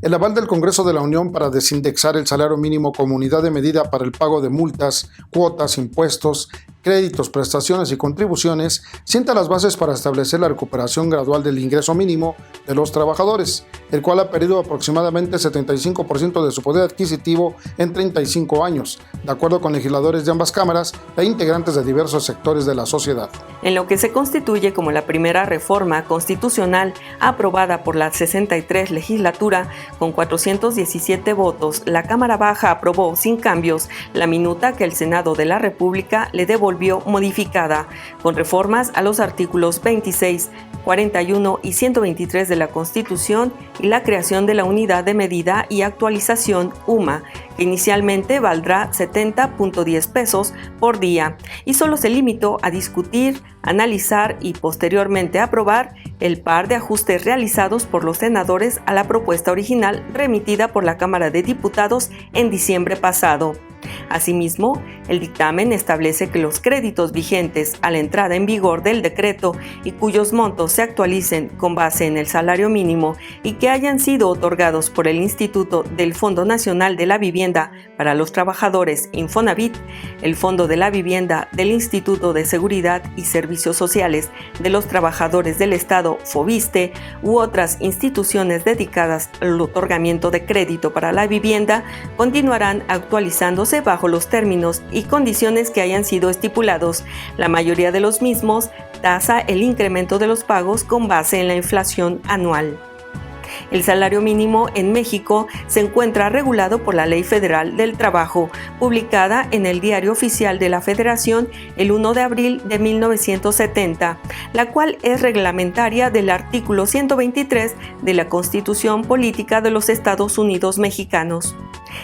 El aval del Congreso de la Unión para desindexar el salario mínimo como unidad de medida para el pago de multas, cuotas, impuestos, créditos, prestaciones y contribuciones sienta las bases para establecer la recuperación gradual del ingreso mínimo de los trabajadores, el cual ha perdido aproximadamente 75% de su poder adquisitivo en 35 años, de acuerdo con legisladores de ambas cámaras e integrantes de diversos sectores de la sociedad. En lo que se constituye como la primera reforma constitucional aprobada por la 63 legislatura, con 417 votos, la Cámara Baja aprobó sin cambios la minuta que el Senado de la República le devolvió modificada, con reformas a los artículos 26, 41 y 123 de la Constitución y la creación de la Unidad de Medida y Actualización UMA, que inicialmente valdrá 70.10 pesos por día y solo se limitó a discutir, analizar y posteriormente aprobar el par de ajustes realizados por los senadores a la propuesta original remitida por la Cámara de Diputados en diciembre pasado. Asimismo, el dictamen establece que los créditos vigentes a la entrada en vigor del decreto y cuyos montos se actualicen con base en el salario mínimo y que hayan sido otorgados por el Instituto del Fondo Nacional de la Vivienda para los Trabajadores Infonavit, el Fondo de la Vivienda del Instituto de Seguridad y Servicios Sociales de los Trabajadores del Estado FOBISTE u otras instituciones dedicadas al otorgamiento de crédito para la vivienda continuarán actualizándose bajo los términos y condiciones que hayan sido estipulados. La mayoría de los mismos tasa el incremento de los pagos con base en la inflación anual. El salario mínimo en México se encuentra regulado por la Ley Federal del Trabajo, publicada en el Diario Oficial de la Federación el 1 de abril de 1970, la cual es reglamentaria del artículo 123 de la Constitución Política de los Estados Unidos Mexicanos.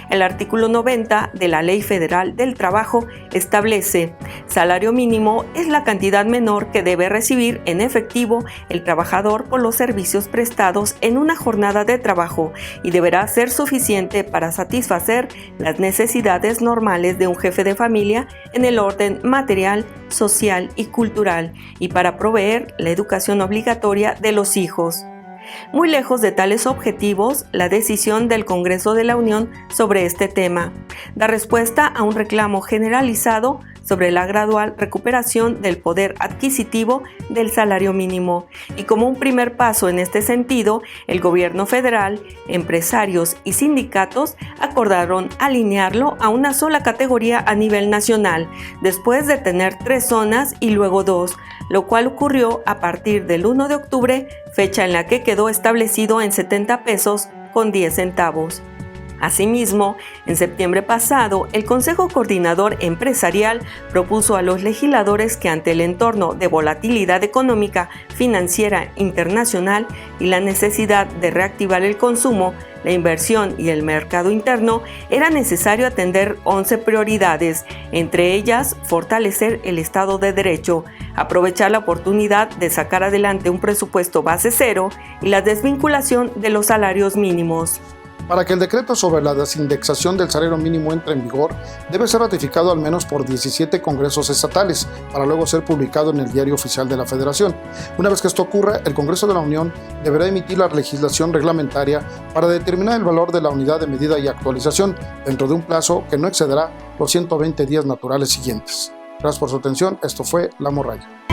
El artículo 90 de la Ley Federal del Trabajo establece: salario mínimo es la cantidad menor que debe recibir en efectivo el trabajador por los servicios prestados en una jornada de trabajo y deberá ser suficiente para satisfacer las necesidades normales de un jefe de familia en el orden material, social y cultural y para proveer la educación obligatoria de los hijos. Muy lejos de tales objetivos, la decisión del Congreso de la Unión sobre este tema da respuesta a un reclamo generalizado sobre la gradual recuperación del poder adquisitivo del salario mínimo. Y como un primer paso en este sentido, el gobierno federal, empresarios y sindicatos acordaron alinearlo a una sola categoría a nivel nacional, después de tener 3 zonas y luego 2, lo cual ocurrió a partir del 1 de octubre, fecha en la que quedó establecido en 70 pesos con 10 centavos. Asimismo, en septiembre pasado, el Consejo Coordinador Empresarial propuso a los legisladores que ante el entorno de volatilidad económica, financiera internacional y la necesidad de reactivar el consumo, la inversión y el mercado interno, era necesario atender 11 prioridades, entre ellas fortalecer el Estado de Derecho, aprovechar la oportunidad de sacar adelante un presupuesto base cero y la desvinculación de los salarios mínimos. Para que el decreto sobre la desindexación del salario mínimo entre en vigor, debe ser ratificado al menos por 17 congresos estatales, para luego ser publicado en el Diario Oficial de la Federación. Una vez que esto ocurra, el Congreso de la Unión deberá emitir la legislación reglamentaria para determinar el valor de la unidad de medida y actualización, dentro de un plazo que no excederá los 120 días naturales siguientes. Gracias por su atención, esto fue La Morralla.